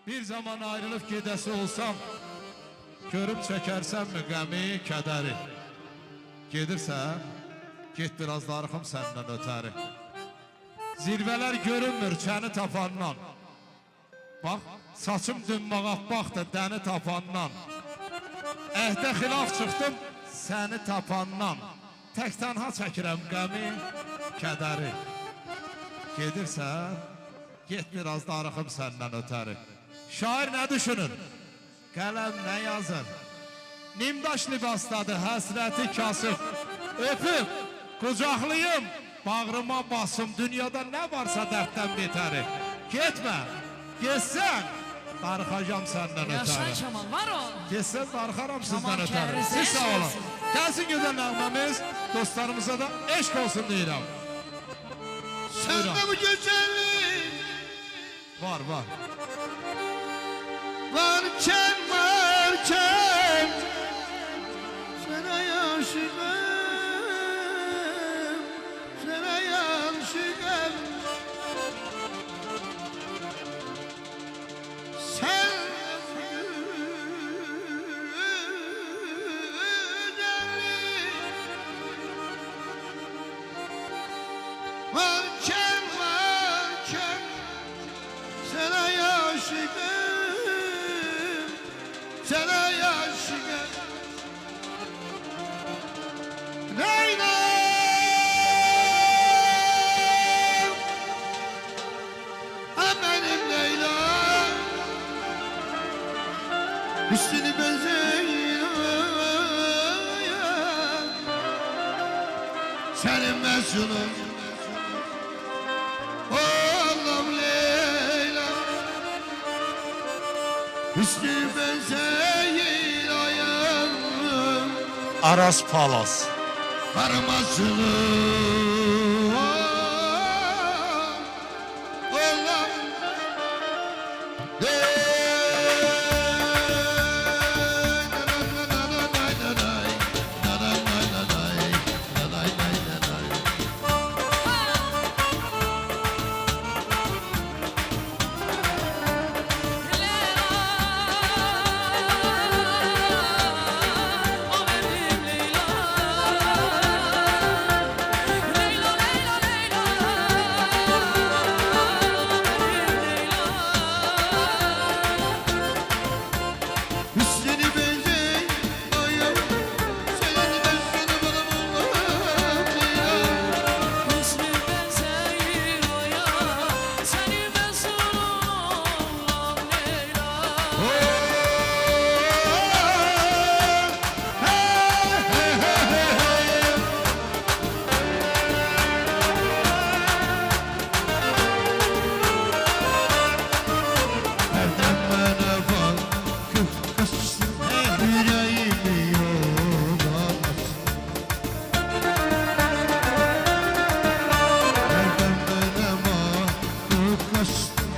Bir zaman ayrılıp gedəsi olsam, görüp çəkərsənmi qəmi, kədəri? Gedirsən, get biraz darıxım səndən ötəri. Zirvələr görünmür çəni tapandan. Bax, saçım dünmağa baxdı dəni tapandan. Əhdə xilaf çıxdım səni tapandan. Tək tənha çəkirəm qəmi, kədəri. Gedirsən, get biraz darıxım səndən ötəri. Şair nə düşünür? Qələm nə yazır? Nimdaş libasdadır həsrəti kasıb. Öpüb, qucaqlayım, bağrıma basım. Dünyada nə varsa dərddən betəri. Getmə, getsən, darıxacam səndən ötəri. Yaşay Kemal, var ol. Getsən, darıxaram sizdən ötəri. Kemal, Siz sağ olun. Gəlsin gözəl nəğməmiz, dostlarımıza da eşq olsun deyirəm. Sen de bu güzellik Var, var. varken sana aşığım, sana aşığım. Sen güzellik varken sana aşığım, sana aşığım. Leyla, benim Leyla, üstünü benzeyen, senin mesulun. Allah'ım Leyla, üstünü benzeyen ayağım, Aras Palas. Parmasını Allah'ım Kaçtı